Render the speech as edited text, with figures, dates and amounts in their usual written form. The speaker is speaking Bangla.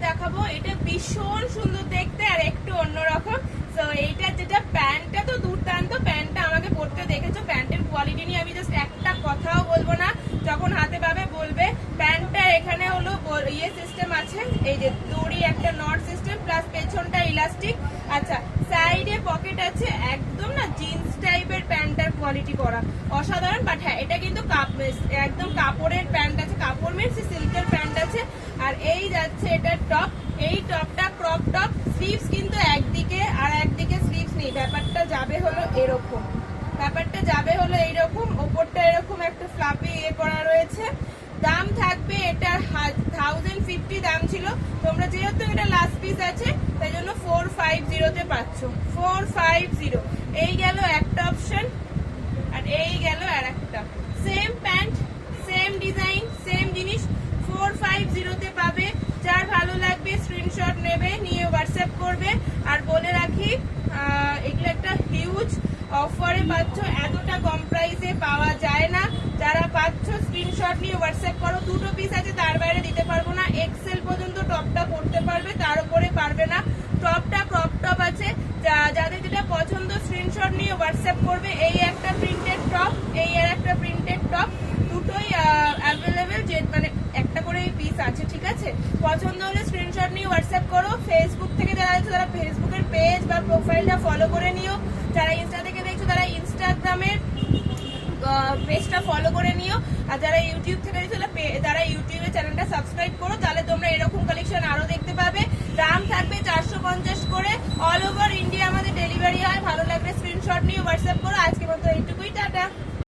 দেখাবো। এটা ভীষণ সুন্দর দেখতে আর একটু অন্যরকম। তো এইটা যেটা প্যান্টটা তো দুর্দান্ত, প্যান্টটা আমাকে পরতে দেখেছো, প্যান্টের কোয়ালিটি নিয়ে আমি জাস্ট একটা কথাও বলবো না, যখন হাতে পাবে বলবে। প্যান্টটা এখানে হলো ইয়ে সিস্টেম আছে, এই যে দড়ি একটা নট সিস্টেম, প্লাস পেছনটা ইলাস্টিক। আচ্ছা, সাইডে পকেট আছে, একদম না জিন্স টাইপের প্যান্টটার কোয়ালিটি করা অসাধারণ। বাট হ্যাঁ, এটা কিন্তু একদম কাপড়ের প্যান্ট আছে, কাপড় মিন্স সিল্কের প্যান্ট আছে। আর এই যাচ্ছে এটা টপ, এই টপটা ক্রপ টপ, স্লিভস কিন্তু একদিকে আর একদিকে স্লিভস নেই, ব্যাপারটা যাবে হলো এরকম, ব্যাপারটা যাবে হলো এইরকম, ওপরটা এরকম একটা ফ্লাপি ইয়ে করা রয়েছে। দাম থাকবে এটার 1050 দাম ছিল, তোমরা যেহেতু এটা লাস্ট পিস আছে তাই জন্য 450 তে পাচ্ছ, 450। এই গেল একটা অপশন, আর এই গেল আর একটা। Same pant, same design, same জিনিস, 450 তে পাবে। যার ভালো লাগবে স্ক্রিনশট নেবে, নিয়ে হোয়াটসঅ্যাপ করবে। আর বলে রাখি, এগুলো একটা হিউজ অফারে পাচ্ছ, এতটা কম প্রাইসে পাওয়া যায় না। যারা পাচ্ছ স্ক্রিনশট নিয়ে হোয়াটসঅ্যাপ করো। দুটো পিস আছে, তার বাইরে দিতে পারবো না। এক্সেল পর্যন্ত টপটা পরতে পারবে, তার উপরে পারবে না। টপটা ক্রপ টপ আছে, যাদের যেটা পছন্দ স্ক্রিনশট নিয়ে হোয়াটসঅ্যাপ করবে। এই একটা প্রিন্টেড টপ, এই আর একটা প্রিন্টেড টপ, দুটোই অ্যাভেলেবেল, যে মানে একটা করে পিস আছে, ঠিক আছে। পছন্দ হলে স্ক্রিনশট নিয়ে হোয়াটসঅ্যাপ করো। ফেসবুক থেকে যারা আছে তারা ফেসবুকের পেজ বা প্রোফাইলটা ফলো করে নিও। যারা ইনস্টা থেকে দেখছো তারা ইনস্টাগ্রামের পেজটা ফলো করে নিও। আর যারা ইউটিউব থেকে দেখছো তারা ইউটিউবের চ্যানেলটা সাবস্ক্রাইব করো, তাহলে তোমরা এরকম কালেকশন আরো দেখতে পাবে। দাম থাকবে 450 করে, অল ওভার ইন্ডিয়া আমাদের ডেলিভারি হয়। ভালো লাগলে স্ক্রিনশট নিয়ে হোয়াটসঅ্যাপ করো। আজকের মতো এইটুকুই, টাটা।